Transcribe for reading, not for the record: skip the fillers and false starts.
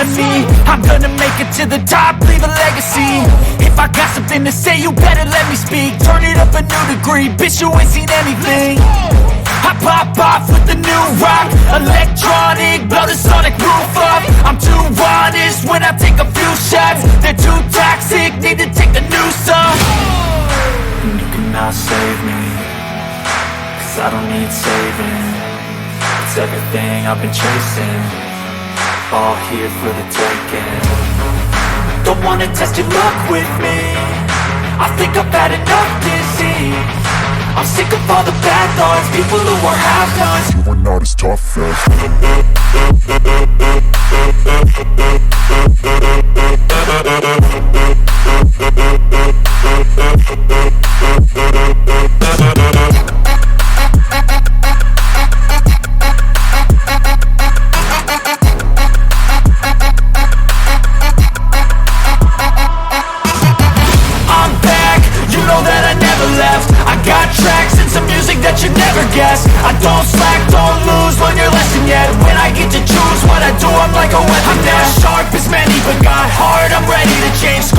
of me. I'm gonna make it to the top, leave a legacy. If I got something to say, you better let me speak. Turn it up a new degree, bitch, you ain't seen anything. I pop off with the new rock, electronic, blow the sonic roof up. I'm too honest when I take a few shots. They're too toxic, need to take the noose off. And you cannot save me, cause I don't need saving. It's everything I've been chasing, all here for the taking. Don't wanna test your luck with me, I think I've had enough disease. I'm sick of all the bad thoughts, people who are half-nots. You are not as tough as I'm back, you know that I never left. I got tracks and some music that you never guessed. I don't slack, don't lose, learn your lesson yet. When I get to choose what I do, I'm like a weapon. I'm not sharp as many, but got heart, I'm ready to change.